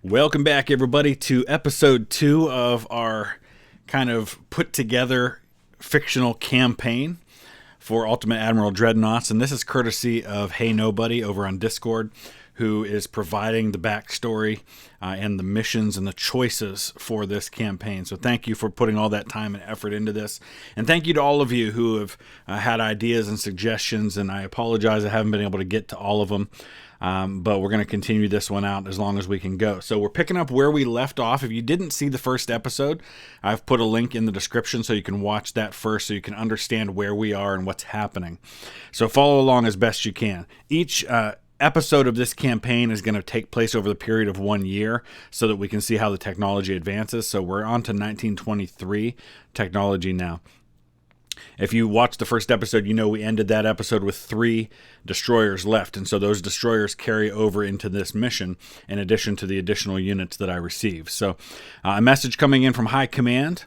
Welcome back, everybody, to episode 2 of our kind of put together fictional campaign for Ultimate Admiral Dreadnoughts. And this is courtesy of Hey Nobody over on Discord, who is providing the backstory and the missions and the choices for this campaign. So thank you for putting all that time and effort into this. And thank you to all of you who have had ideas and suggestions. And I apologize I haven't been able to get to all of them. But we're going to continue this one out as long as we can go. So we're picking up where we left off. If you didn't see the first episode, I've put a link in the description so you can watch that first so you can understand where we are and what's happening. So follow along as best you can. Each episode of this campaign is going to take place over the period of 1 year so that we can see how the technology advances. So we're on to 1923 technology now. If you watched the first episode, you know we ended that episode with 3 destroyers left. And so those destroyers carry over into this mission in addition to the additional units that I received. So a message coming in from High Command.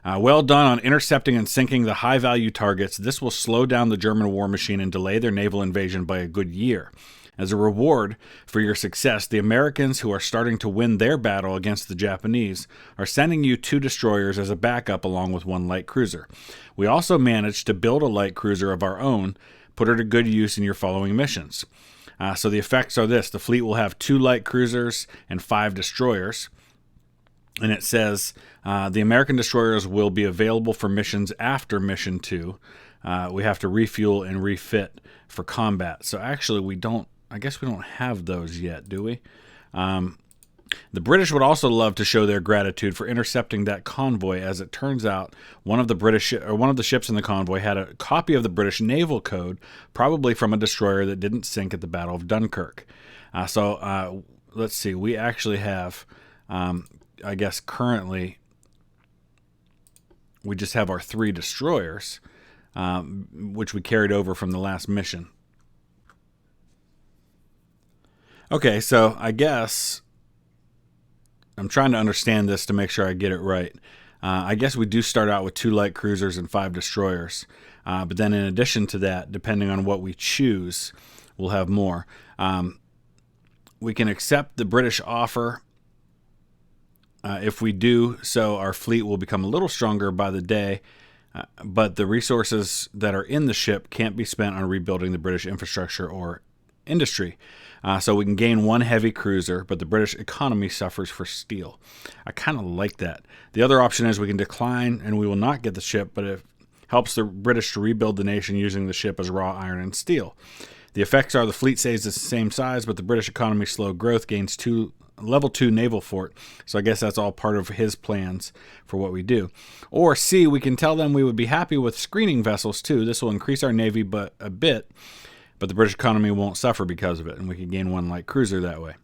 Well done on intercepting and sinking the high-value targets. This will slow down the German war machine and delay their naval invasion by a good year. As a reward for your success, the Americans, who are starting to win their battle against the Japanese, are sending you 2 destroyers as a backup along with 1 light cruiser. We also managed to build a light cruiser of our own, put her to good use in your following missions. So the effects are this. The fleet will have 2 light cruisers and 5 destroyers. And it says the American destroyers will be available for missions after Mission 2. We have to refuel and refit for combat. So actually I guess we don't have those yet, do we? The British would also love to show their gratitude for intercepting that convoy. As it turns out, one of the ships in the convoy had a copy of the British Naval Code, probably from a destroyer that didn't sink at the Battle of Dunkirk. So let's see. We actually have, I guess currently, we just have our 3 destroyers, which we carried over from the last mission. Okay, so I guess I'm trying to understand this to make sure I get it right. I guess we do start out with 2 light cruisers and 5 destroyers. But then in addition to that, depending on what we choose, we'll have more. We can accept the British offer. If we do so, our fleet will become a little stronger by the day. But the resources that are in the ship can't be spent on rebuilding the British infrastructure or industry. So we can gain 1 heavy cruiser, but the British economy suffers for steel. I kind of like that. The other option is we can decline and we will not get the ship, but it helps the British to rebuild the nation using the ship as raw iron and steel. The effects are the fleet stays the same size, but the British economy slow growth gains level 2 naval fort. So I guess that's all part of his plans for what we do. Or C, we can tell them we would be happy with screening vessels too. This will increase our navy a bit, but the British economy won't suffer because of it, and we can gain 1 light cruiser that way.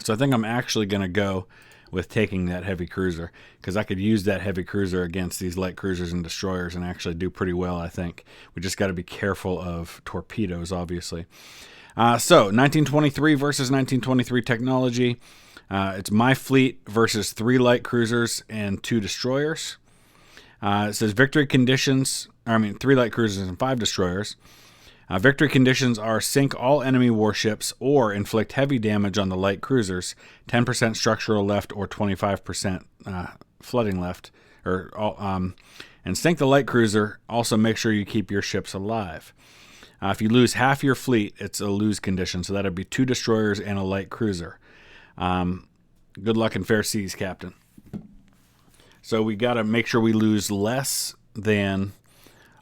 So I think I'm actually going to go with taking that heavy cruiser, because I could use that heavy cruiser against these light cruisers and destroyers and actually do pretty well, I think. We just got to be careful of torpedoes, obviously. So 1923 versus 1923 technology. It's my fleet versus 3 light cruisers and 2 destroyers. It says 3 light cruisers and 5 destroyers. Victory conditions are sink all enemy warships or inflict heavy damage on the light cruisers, 10% structural left or 25% flooding left, and sink the light cruiser. Also make sure you keep your ships alive. If you lose half your fleet, it's a lose condition, so that'd be 2 destroyers and a light cruiser. Good luck in fair seas, Captain. So we got to make sure we lose less than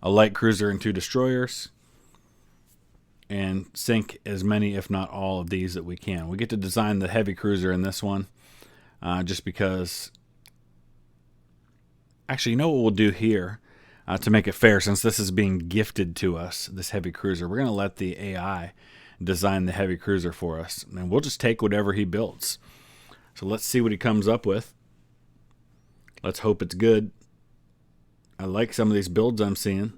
a light cruiser and 2 destroyers, and sink as many, if not all, of these that we can. We get to design the heavy cruiser in this one, just because... Actually, you know what we'll do here to make it fair, since this is being gifted to us, this heavy cruiser. We're going to let the AI design the heavy cruiser for us, and we'll just take whatever he builds. So let's see what he comes up with. Let's hope it's good. I like some of these builds I'm seeing.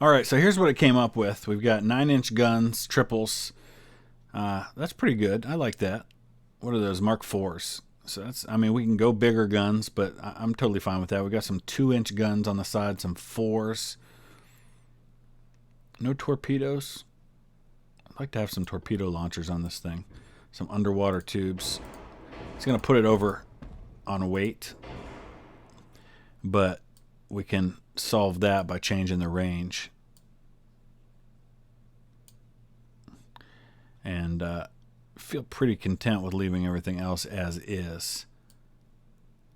Alright, so here's what it came up with. We've got 9-inch guns, triples. That's pretty good. I like that. What are those? Mark IVs. So that's, I mean, we can go bigger guns, but I'm totally fine with that. We got some 2-inch guns on the side, some 4s. No torpedoes. I'd like to have some torpedo launchers on this thing. Some underwater tubes. It's going to put it over on weight, but we can solve that by changing the range. And feel pretty content with leaving everything else as is.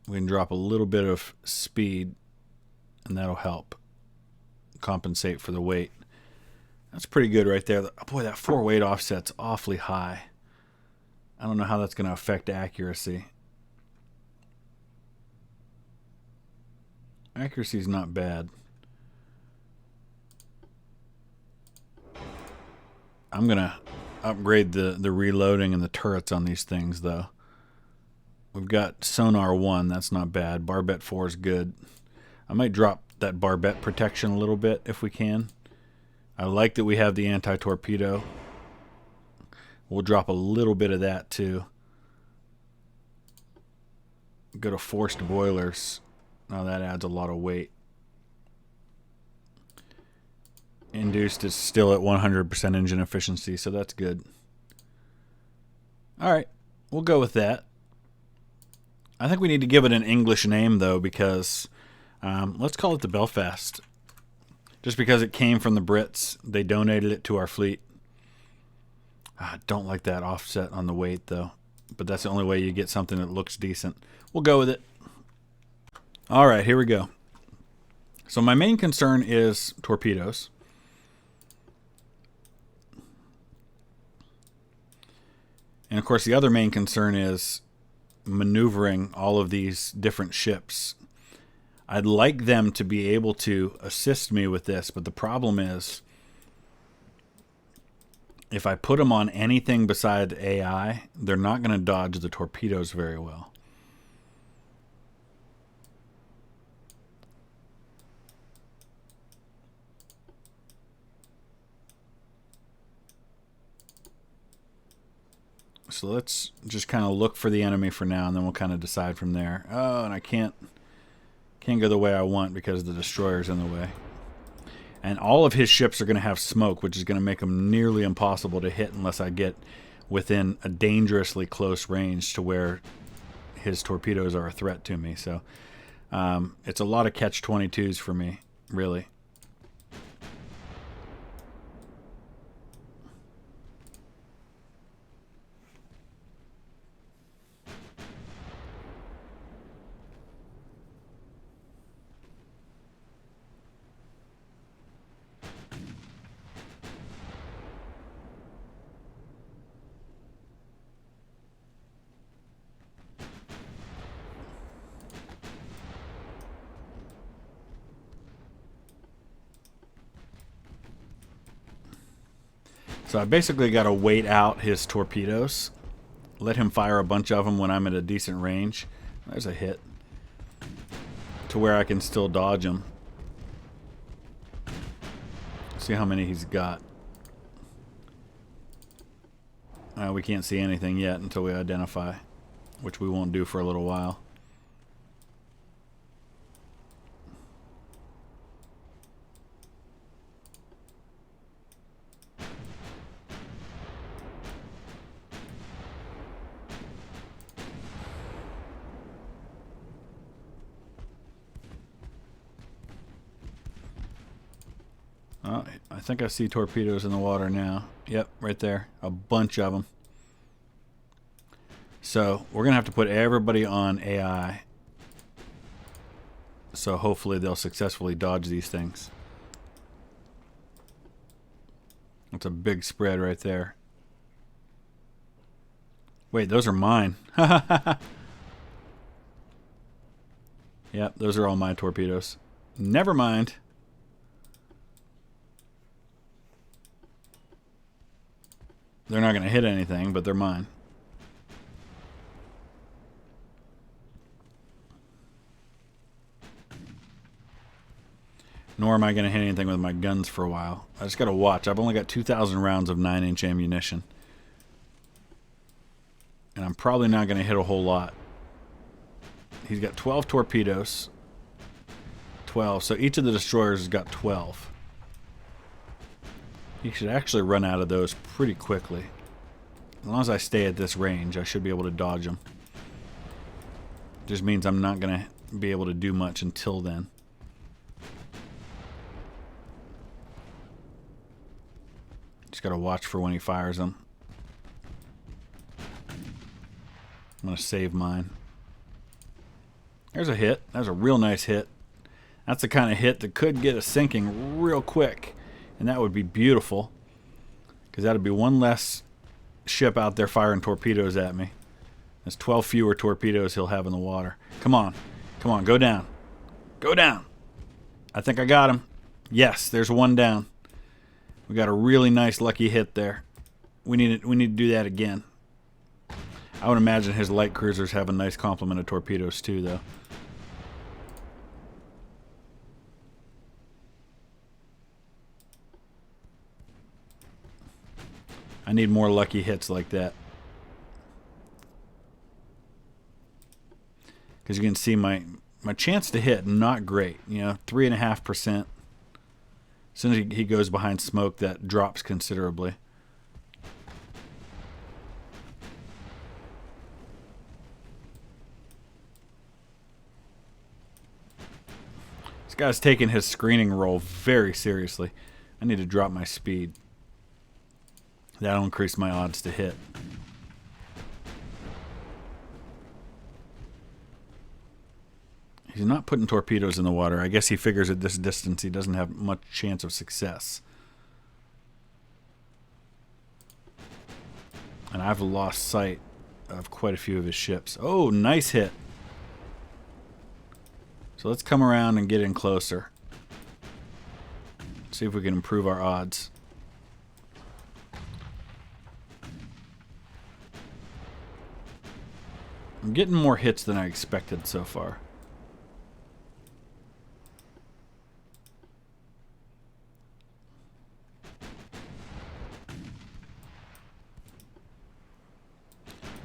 We can drop a little bit of speed, and that'll help compensate for the weight. That's pretty good right there. Boy, that 4 weight offset's awfully high. I don't know how that's going to affect accuracy. Accuracy's not bad. I'm going to upgrade the reloading and the turrets on these things, though. We've got Sonar 1. That's not bad. Barbette 4 is good. I might drop that barbette protection a little bit if we can. I like that we have the anti-torpedo. We'll drop a little bit of that too. Go to forced boilers. Now that adds a lot of weight. Induced is still at 100% engine efficiency, so that's good. Alright, we'll go with that. I think we need to give it an English name, though, because let's call it the Belfast. Just because it came from the Brits, they donated it to our fleet. I don't like that offset on the weight, though. But that's the only way you get something that looks decent. We'll go with it. Alright, here we go. So my main concern is torpedoes. And of course the other main concern is maneuvering all of these different ships. I'd like them to be able to assist me with this, but the problem is if I put them on anything besides AI, they're not going to dodge the torpedoes very well. So let's just kind of look for the enemy for now, and then we'll kind of decide from there. Oh, and I can't go the way I want because the destroyer's in the way. And all of his ships are going to have smoke, which is going to make them nearly impossible to hit unless I get within a dangerously close range to where his torpedoes are a threat to me. So it's a lot of catch-22s for me, really. So I basically got to wait out his torpedoes. Let him fire a bunch of them when I'm at a decent range. There's a hit. To where I can still dodge them. See how many he's got. We can't see anything yet until we identify. Which we won't do for a little while. I think I see torpedoes in the water now. Yep, right there. A bunch of them. So we're going to have to put everybody on AI. So hopefully they'll successfully dodge these things. That's a big spread right there. Wait, those are mine. Yep, those are all my torpedoes. Never mind. They're not going to hit anything, but they're mine. Nor am I going to hit anything with my guns for a while. I just got to watch. I've only got 2,000 rounds of 9-inch ammunition. And I'm probably not going to hit a whole lot. He's got 12 torpedoes. 12. So each of the destroyers has got 12. He should actually run out of those pretty quickly. As long as I stay at this range, I should be able to dodge them. Just means I'm not going to be able to do much until then. Just got to watch for when he fires them. I'm going to save mine. There's a hit. That was a real nice hit. That's the kind of hit that could get us sinking real quick. And that would be beautiful. Because that would be one less ship out there firing torpedoes at me. There's 12 fewer torpedoes he'll have in the water. Come on. Come on. Go down. Go down. I think I got him. Yes, there's one down. We got a really nice lucky hit there. We need to do that again. I would imagine his light cruisers have a nice complement of torpedoes too, though. I need more lucky hits like that. Because you can see my chance to hit, not great. You know, 3.5%. As soon as he goes behind smoke, that drops considerably. This guy's taking his screening role very seriously. I need to drop my speed. That'll increase my odds to hit. He's not putting torpedoes in the water. I guess he figures at this distance he doesn't have much chance of success. And I've lost sight of quite a few of his ships. Oh, nice hit. So let's come around and get in closer. See if we can improve our odds. I'm getting more hits than I expected so far.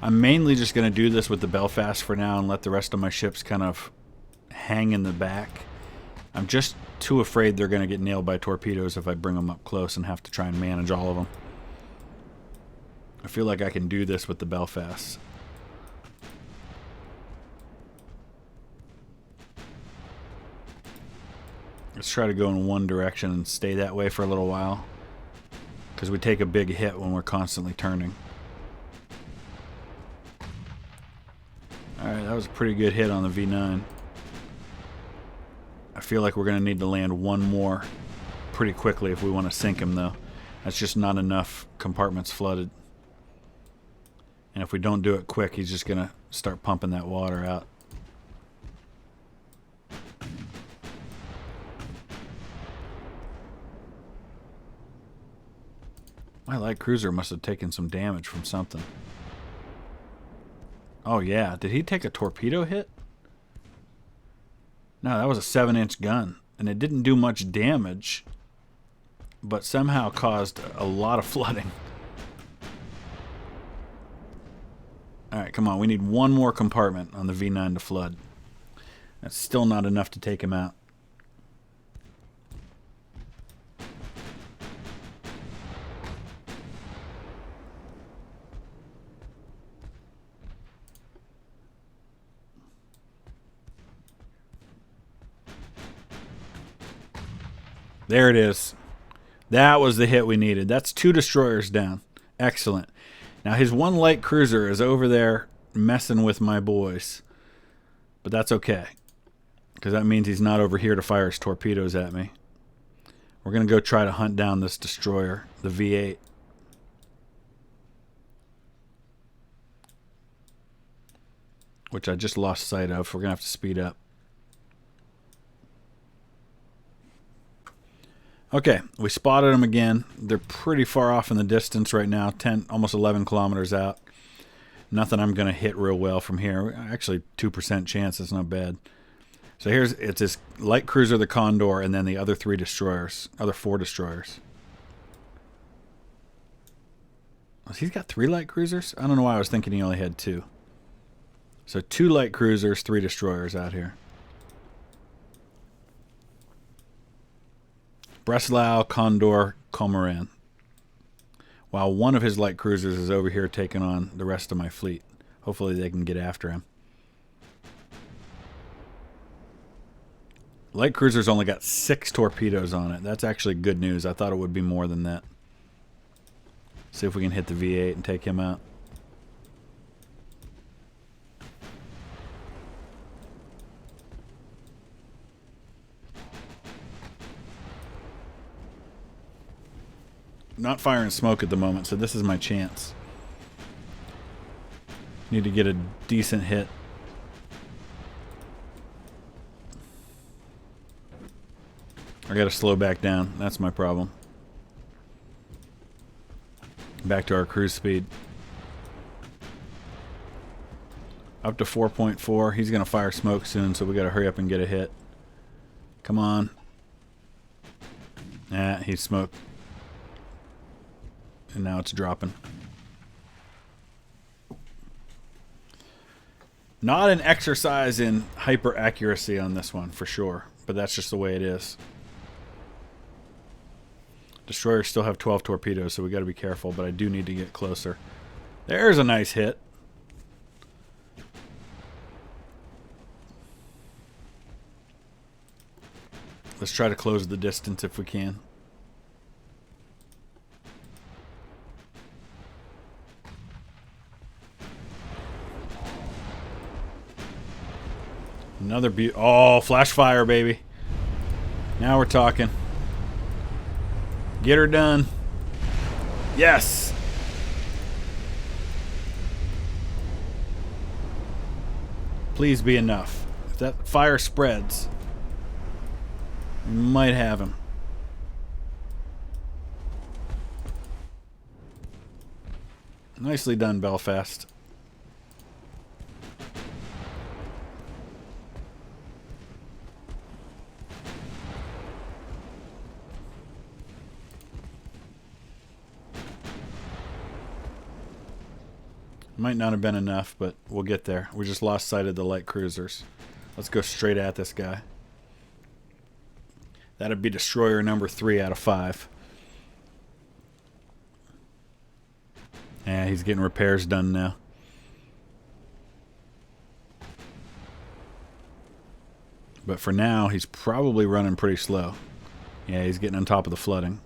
I'm mainly just going to do this with the Belfast for now and let the rest of my ships kind of hang in the back. I'm just too afraid they're going to get nailed by torpedoes if I bring them up close and have to try and manage all of them. I feel like I can do this with the Belfast. Let's try to go in one direction and stay that way for a little while. Because we take a big hit when we're constantly turning. Alright, that was a pretty good hit on the V9. I feel like we're going to need to land one more pretty quickly if we want to sink him, though. That's just not enough compartments flooded. And if we don't do it quick, he's just going to start pumping that water out. My light cruiser must have taken some damage from something. Oh, yeah. Did he take a torpedo hit? No, that was a 7-inch gun. And it didn't do much damage, but somehow caused a lot of flooding. Alright, come on. We need one more compartment on the V9 to flood. That's still not enough to take him out. There it is. That was the hit we needed. That's 2 destroyers down. Excellent. Now his one light cruiser is over there messing with my boys. But that's okay. Because that means he's not over here to fire his torpedoes at me. We're going to go try to hunt down this destroyer, the V8. Which I just lost sight of. We're going to have to speed up. Okay, we spotted them again. They're pretty far off in the distance right now, 10, almost 11 kilometers out. Nothing I'm going to hit real well from here. Actually, 2% chance. That's not bad. So it's this light cruiser, the Condor, and then the other 4 destroyers. He's got 3 light cruisers? I don't know why I was thinking he only had 2. So 2 light cruisers, 3 destroyers out here. Breslau, Condor, Cormoran. while one of his light cruisers is over here taking on the rest of my fleet. Hopefully they can get after him. Light cruiser's only got 6 torpedoes on it. That's actually good news. I thought it would be more than that. See if we can hit the V8 and take him out. Not firing smoke at the moment, so this is my chance. Need to get a decent hit. I gotta slow back down. That's my problem. Back to our cruise speed. Up to 4.4. He's gonna fire smoke soon, so we gotta hurry up and get a hit. Come on. Nah, he's smoked. And now it's dropping. Not an exercise in hyper accuracy on this one, for sure. But that's just the way it is. Destroyers still have 12 torpedoes, so we got to be careful, but I do need to get closer. There's a nice hit. Let's try to close the distance if we can. Another oh, flash fire, baby. Now we're talking. Get her done. Yes. Please be enough. If that fire spreads, we might have him. Nicely done, Belfast. Might not have been enough, but we'll get there. We just lost sight of the light cruisers. Let's go straight at this guy. That'd be destroyer number 3 out of 5. Yeah, he's getting repairs done now. But for now, he's probably running pretty slow. Yeah, he's getting on top of the flooding.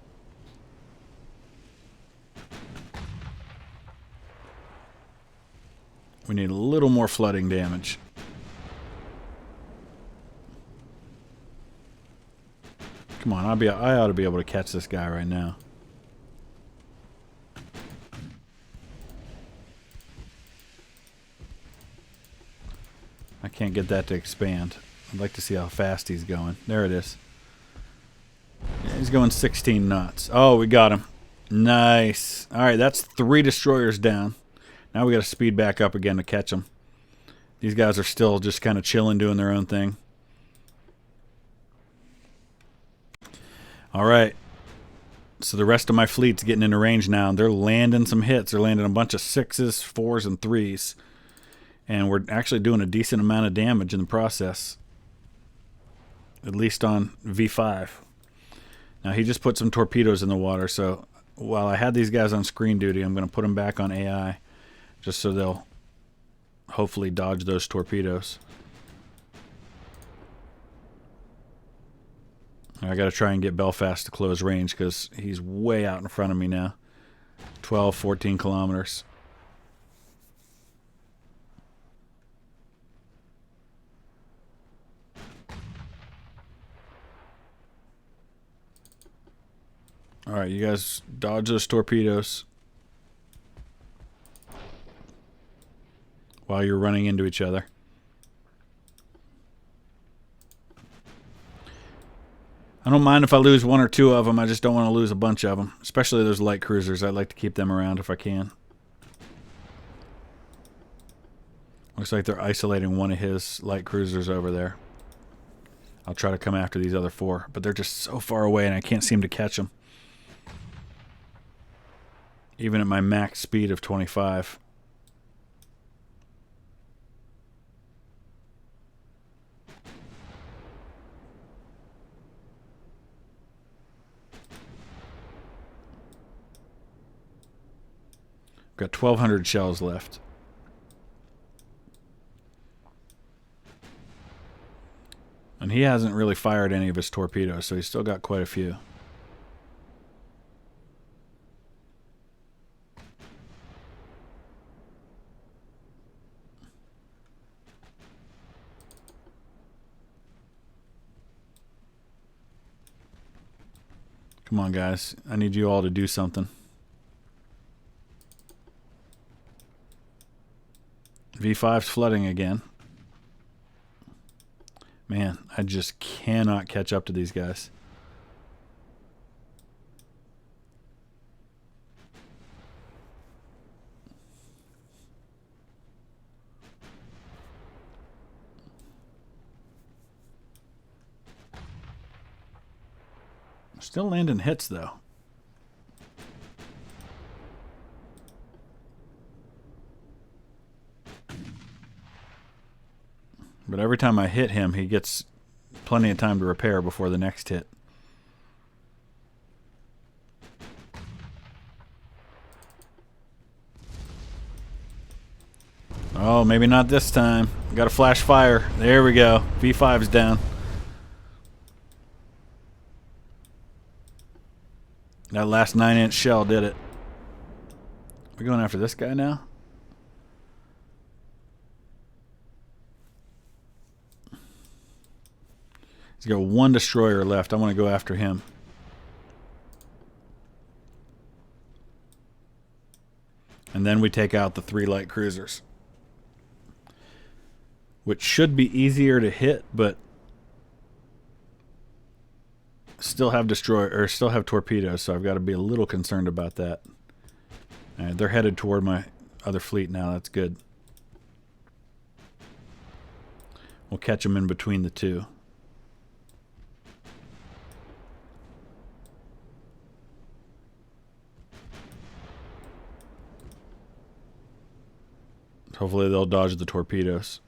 We need a little more flooding damage. Come on, I ought to be able to catch this guy right now. I can't get that to expand. I'd like to see how fast he's going. There it is. Yeah, he's going 16 knots. Oh, we got him. Nice. All right, that's 3 destroyers down. Now we got to speed back up again to catch them. These guys are still just kind of chilling, doing their own thing. All right. So the rest of my fleet's getting into range now. They're landing some hits. They're landing a bunch of 6s, 4s, and 3s. And we're actually doing a decent amount of damage in the process. At least on V5. Now he just put some torpedoes in the water. So while I had these guys on screen duty, I'm going to put them back on AI. Just so they'll hopefully dodge those torpedoes. I got to try and get Belfast to close range because he's way out in front of me now. 12, 14 kilometers. All right, you guys dodge those torpedoes while you're running into each other. I don't mind if I lose 1 or 2 of them. I just don't want to lose a bunch of them. Especially those light cruisers. I'd like to keep them around if I can. Looks like they're isolating one of his light cruisers over there. I'll try to come after these other 4. But they're just so far away and I can't seem to catch them. Even at my max speed of 25. Got 1,200 shells left. And he hasn't really fired any of his torpedoes, so he's still got quite a few. Come on, guys. I need you all to do something. V5's flooding again. Man, I just cannot catch up to these guys. Still landing hits, though. But every time I hit him, he gets plenty of time to repair before the next hit. Oh, maybe not this time. Got a flash fire. There we go. V5's down. That last 9-inch shell did it. We're going after this guy now? He's got one destroyer left. I want to go after him. And then we take out the 3 light cruisers. Which should be easier to hit, but still have torpedoes, so I've got to be a little concerned about that. All right, they're headed toward my other fleet now. That's good. We'll catch them in between the two. Hopefully they'll dodge the torpedoes.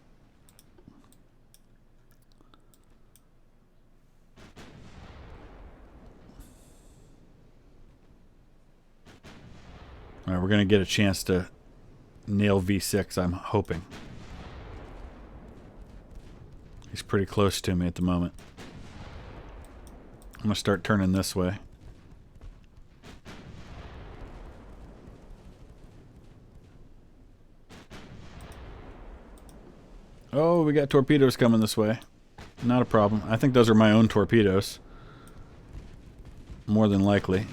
All right, we're going to get a chance to nail V6, I'm hoping. He's pretty close to me at the moment. I'm going to start turning this way. Oh, we got torpedoes coming this way. Not a problem. I think those are my own torpedoes. More than likely.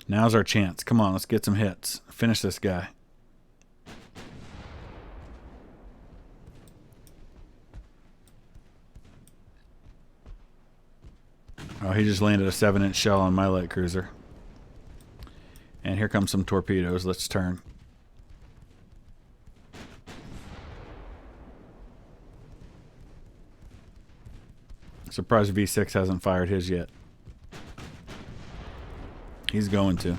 Now's our chance. Come on, let's get some hits. Finish this guy. Oh, he just landed a 7-inch shell on my light cruiser. And here comes some torpedoes. Let's turn. Surprised V6 hasn't fired his yet. He's going to.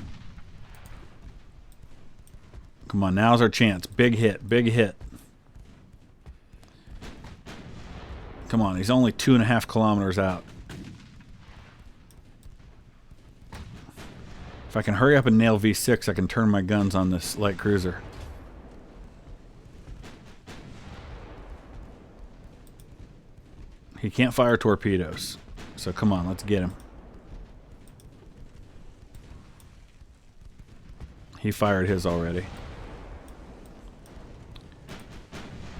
Come on, now's our chance. Big hit, big hit. Come on, he's only 2.5 kilometers out. If I can hurry up and nail V6, I can turn my guns on this light cruiser. He can't fire torpedoes. So come on, let's get him. He fired his already.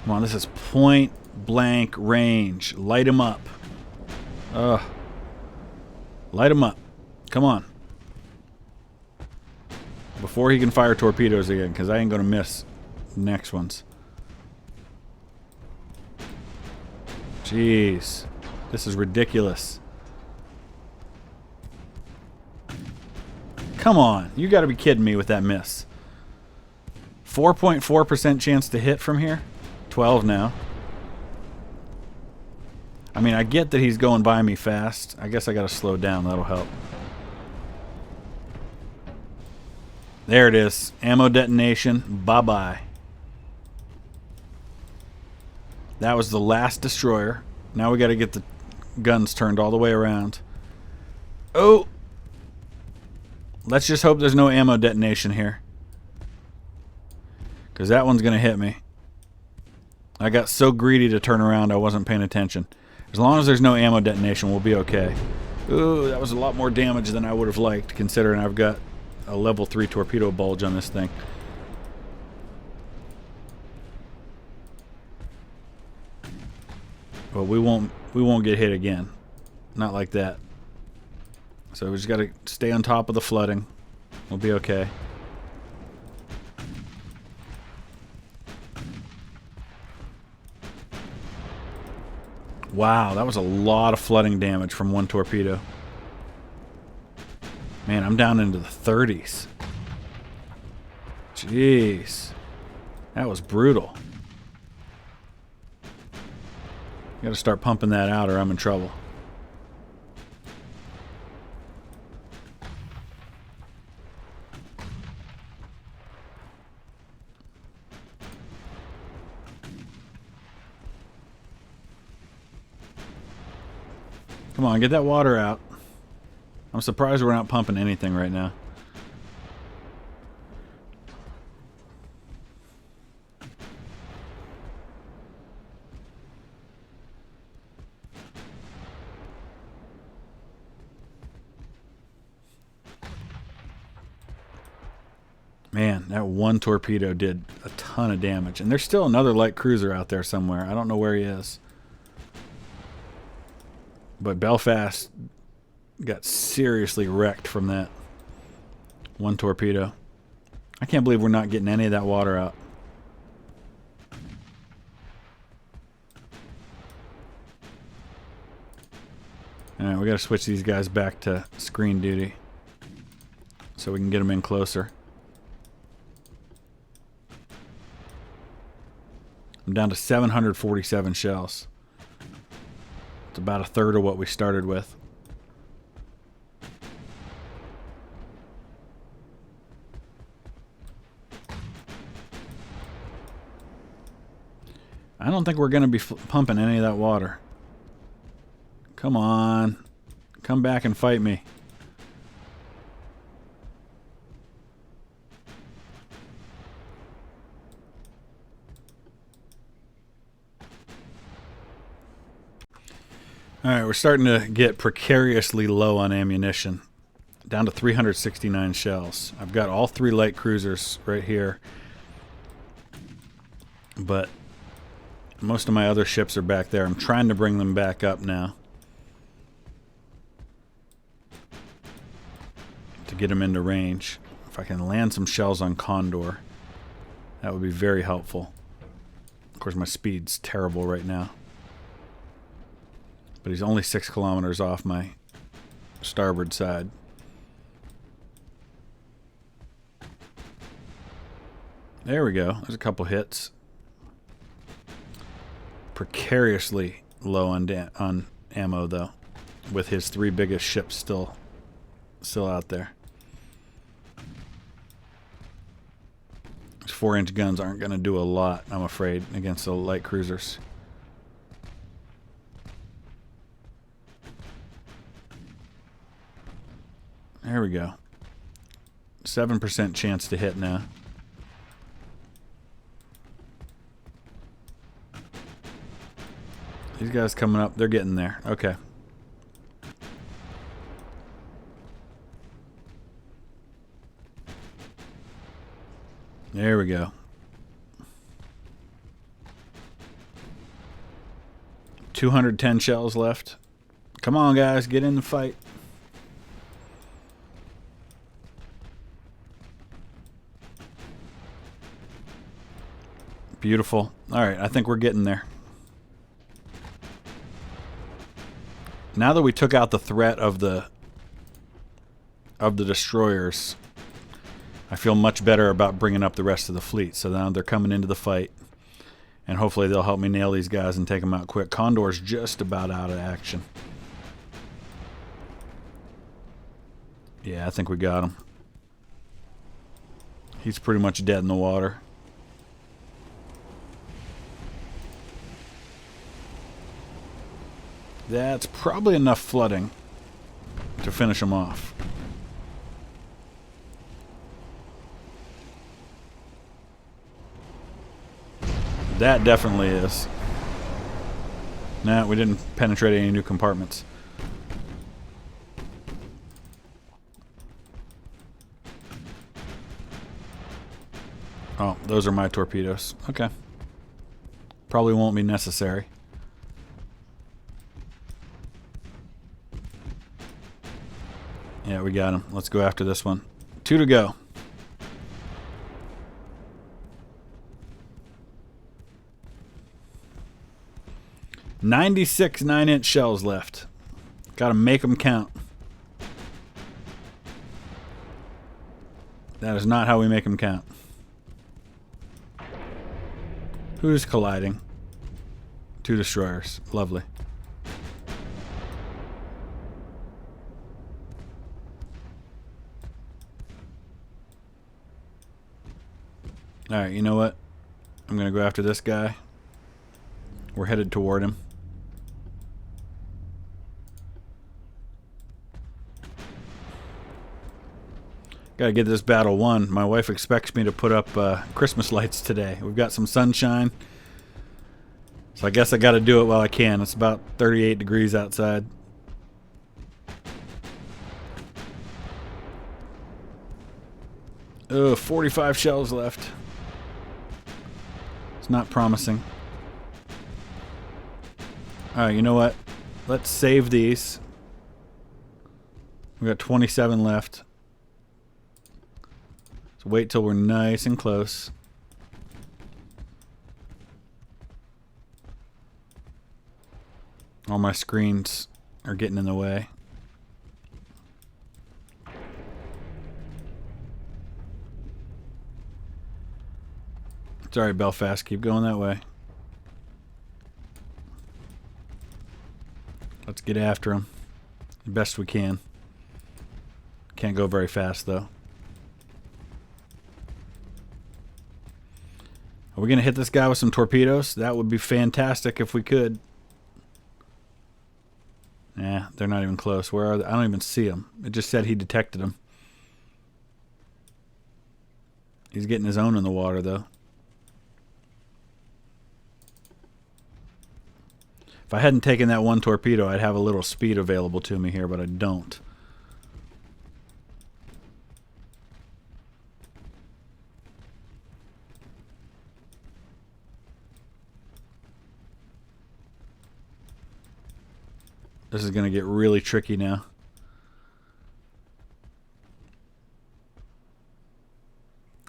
Come on, this is point blank range. Light him up. Light him up. Come on. Before he can fire torpedoes again, because I ain't going to miss the next ones. Jeez. This is ridiculous. Come on. You got to be kidding me with that miss. 4.4% chance to hit from here. 12 now. I mean, I get that he's going by me fast. I guess I got to slow down. That'll help. There it is. Ammo detonation. Bye-bye. That was the last destroyer. Now we got to get the guns turned all the way around. Oh! Let's just hope there's no ammo detonation here. Because that one's going to hit me. I got so greedy to turn around I wasn't paying attention. As long as there's no ammo detonation, we'll be okay. Ooh, that was a lot more damage than I would have liked, considering I've got a level 3 torpedo bulge on this thing. But we won't get hit again. Not like that. So we just got to stay on top of the flooding. We'll be okay. Wow, that was a lot of flooding damage from one torpedo. Man, I'm down into the 30s. Jeez. That was brutal. Got to start pumping that out or I'm in trouble. Come on, get that water out. I'm surprised we're not pumping anything right now. Man, that one torpedo did a ton of damage. And there's still another light cruiser out there somewhere. I don't know where he is. But Belfast got seriously wrecked from that one torpedo. I can't believe we're not getting any of that water out. Alright, we got to switch these guys back to screen duty so we can get them in closer. I'm down to 747 shells. It's about a third of what we started with. I don't think we're going to be pumping any of that water. Come on. Come back and fight me. Alright, we're starting to get precariously low on ammunition. Down to 369 shells. I've got all 3 light cruisers right here. But most of my other ships are back there. I'm trying to bring them back up now. To get them into range. If I can land some shells on Condor, that would be very helpful. Of course, my speed's terrible right now. But he's only 6 kilometers off my starboard side. There we go. There's a couple hits. Precariously low on ammo, though. With his 3 biggest ships still out there. These 4-inch guns aren't going to do a lot, I'm afraid, against the light cruisers. There we go. 7% chance to hit now. These guys coming up, they're getting there. Okay. There we go. 210 shells left. Come on, guys, get in the fight. Beautiful. Alright, I think we're getting there. Now that we took out the threat of the destroyers, I feel much better about bringing up the rest of the fleet. So now they're coming into the fight. And hopefully they'll help me nail these guys and take them out quick. Condor's just about out of action. Yeah, I think we got him. He's pretty much dead in the water. That's probably enough flooding to finish them off. That definitely is. Nah, we didn't penetrate any new compartments. Oh, those are my torpedoes. Okay. Probably won't be necessary. Yeah, we got him. Let's go after this one. 2 to go. "96 9-inch shells left. Gotta make them count." That is not how we make them count. Who's colliding? 2 destroyers. Lovely. Alright, you know what? I'm gonna go after this guy. We're headed toward him. Gotta get this battle won. My wife expects me to put up Christmas lights today. We've got some sunshine. So I guess I gotta do it while I can. It's about 38 degrees outside. Oh, 45 shells left. It's not promising. Alright, you know what? Let's save these. We've got 27 left. So wait till we're nice and close. All my screens are getting in the way. Sorry, Belfast. Keep going that way. Let's get after him the best we can. Can't go very fast, though. Are we going to hit this guy with some torpedoes? That would be fantastic if we could. Nah, they're not even close. Where are they? I don't even see them. It just said he detected them. He's getting his own in the water, though. If I hadn't taken that one torpedo, I'd have a little speed available to me here, but I don't. This is going to get really tricky now.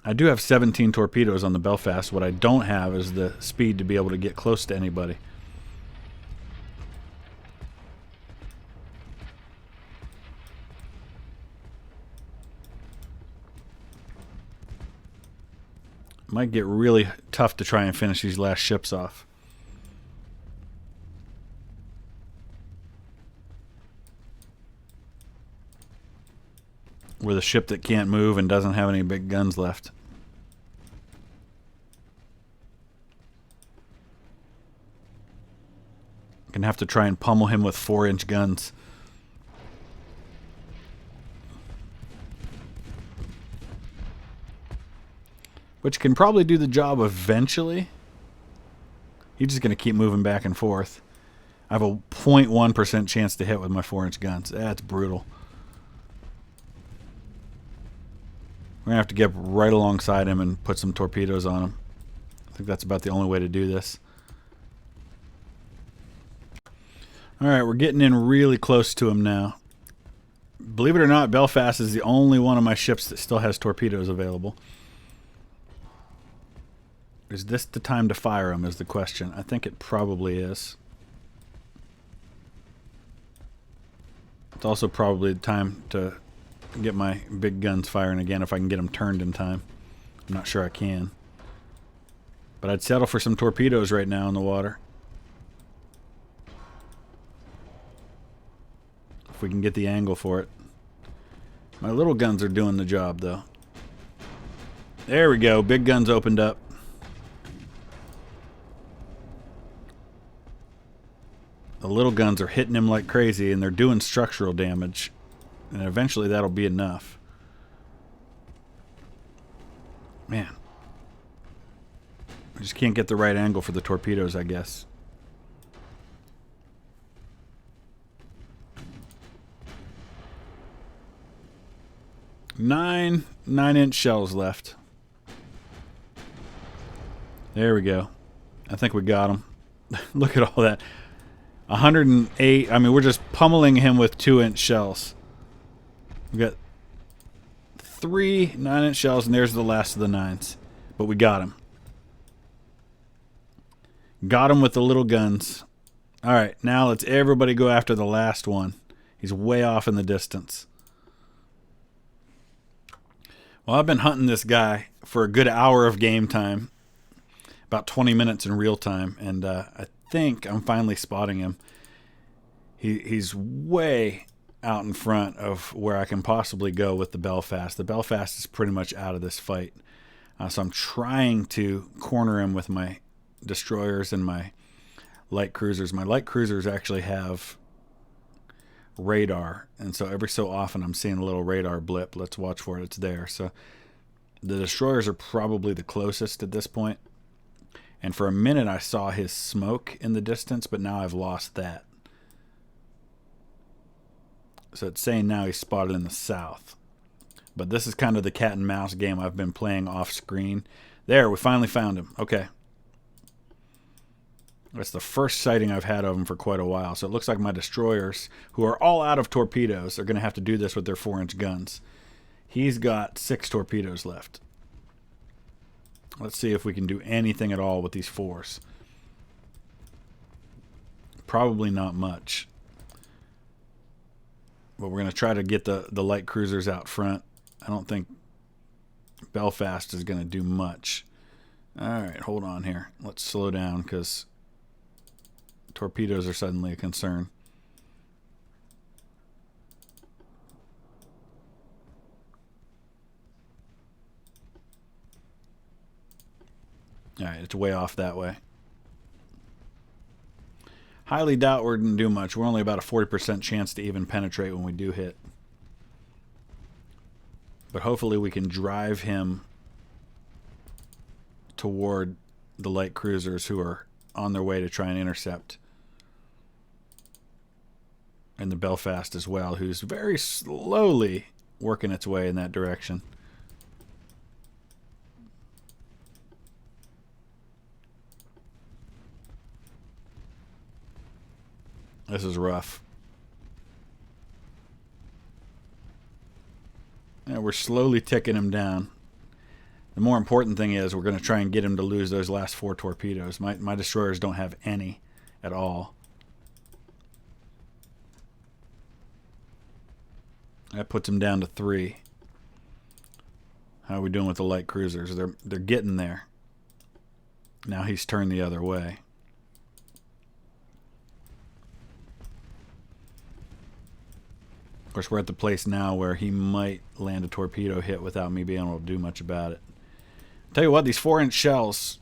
I do have 17 torpedoes on the Belfast. What I don't have is the speed to be able to get close to anybody. Might get really tough to try and finish these last ships off. We're the ship that can't move and doesn't have any big guns left. Gonna have to try and pummel him with 4-inch guns. Which can probably do the job eventually. He's just gonna keep moving back and forth. I have a 0.1% chance to hit with my 4-inch guns. That's brutal. We're going to have to get right alongside him and put some torpedoes on him. I think that's about the only way to do this. Alright, we're getting in really close to him now. Believe it or not, Belfast is the only one of my ships that still has torpedoes available. Is this the time to fire them is the question. I think it probably is. It's also probably the time to get my big guns firing again if I can get them turned in time. I'm not sure I can. But I'd settle for some torpedoes right now in the water. If we can get the angle for it. My little guns are doing the job, though. There we go. Big guns opened up. The little guns are hitting him like crazy, and they're doing structural damage. And eventually that'll be enough. Man. I just can't get the right angle for the torpedoes, I guess. Nine 9-inch shells left. There we go. I think we got him. Look at all that. 108. I mean, we're just pummeling him with 2-inch shells. We got 3 9-inch shells, and there's the last of the 9s. But we got him. Got him with the little guns. All right, now let's everybody go after the last one. He's way off in the distance. Well, I've been hunting this guy for a good hour of game time. About 20 minutes in real time, and I think I'm finally spotting him. He's way out in front of where I can possibly go with the Belfast. The Belfast is pretty much out of this fight. So I'm trying to corner him with my destroyers and my light cruisers. My light cruisers actually have radar, and so every so often I'm seeing a little radar blip. Let's watch for it. It's there. So the destroyers are probably the closest at this point. And for a minute I saw his smoke in the distance, but now I've lost that. So it's saying now he's spotted in the south. But this is kind of the cat and mouse game I've been playing off screen. There, we finally found him. Okay. That's the first sighting I've had of him for quite a while. So it looks like my destroyers, who are all out of torpedoes, are going to have to do this with their 4-inch guns. He's got 6 torpedoes left. Let's see if we can do anything at all with these 4s. Probably not much. But we're going to try to get the light cruisers out front. I don't think Belfast is going to do much. Alright, hold on here. Let's slow down because torpedoes are suddenly a concern. Alright, it's way off that way. Highly doubt we're going to do much. We're only about a 40% chance to even penetrate when we do hit. But hopefully we can drive him toward the light cruisers who are on their way to try and intercept. And the Belfast as well, who's very slowly working its way in that direction. This is rough. And we're slowly ticking him down. The more important thing is we're going to try and get him to lose those last 4 torpedoes. My destroyers don't have any at all. That puts him down to 3. How are we doing with the light cruisers? They're getting there. Now he's turned the other way. Of course, we're at the place now where he might land a torpedo hit without me being able to do much about it. Tell you what, these 4-inch shells,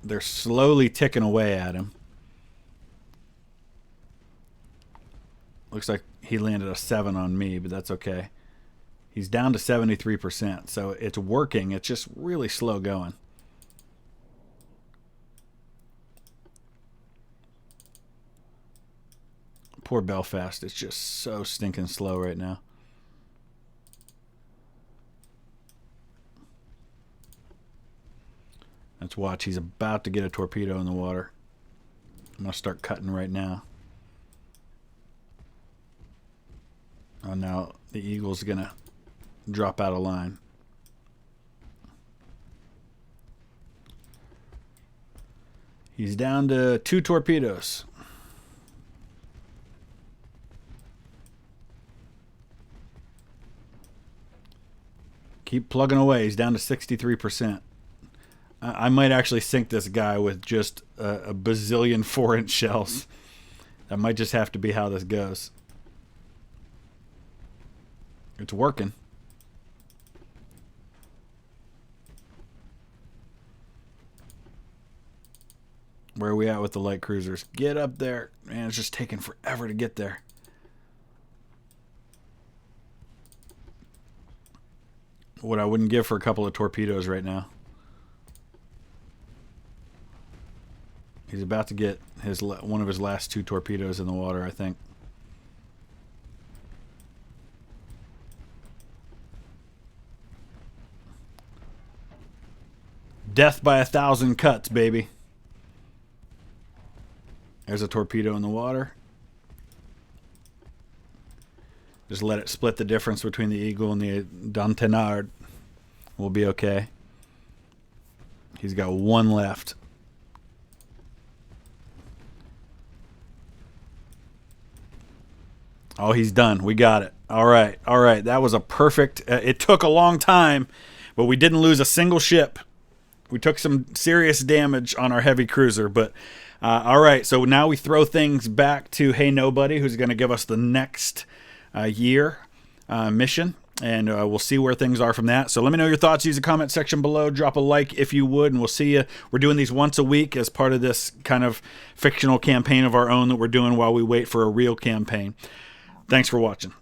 they're slowly ticking away at him. Looks like he landed a 7 on me, but that's okay. He's down to 73%, so it's working. It's just really slow going. Poor Belfast. It's just so stinking slow right now. Let's watch. He's about to get a torpedo in the water. I'm going to start cutting right now. Oh, now the Eagle's going to drop out of line. He's down to 2 torpedoes. Keep plugging away. He's down to 63%. I might actually sink this guy with just a bazillion 4-inch shells. That might just have to be how this goes. It's working. Where are we at with the light cruisers? Get up there. Man, it's just taking forever to get there. What I wouldn't give for a couple of torpedoes right now. He's about to get one of his last 2 torpedoes in the water, I think. Death by 1,000 cuts, baby. There's a torpedo in the water. Just let it split the difference between the Eagle and the Dantenard. We'll be okay. He's got 1 left. Oh, he's done. We got it. All right. All right. That was a perfect... it took a long time, but we didn't lose a single ship. We took some serious damage on our heavy cruiser, but... all right, so now we throw things back to Hey Nobody, who's going to give us the next year mission, and we'll see where things are from that. So let me know your thoughts. Use the comment section below. Drop a like if you would, and we'll see you. We're doing these once a week as part of this kind of fictional campaign of our own that we're doing while we wait for a real campaign. Thanks for watching.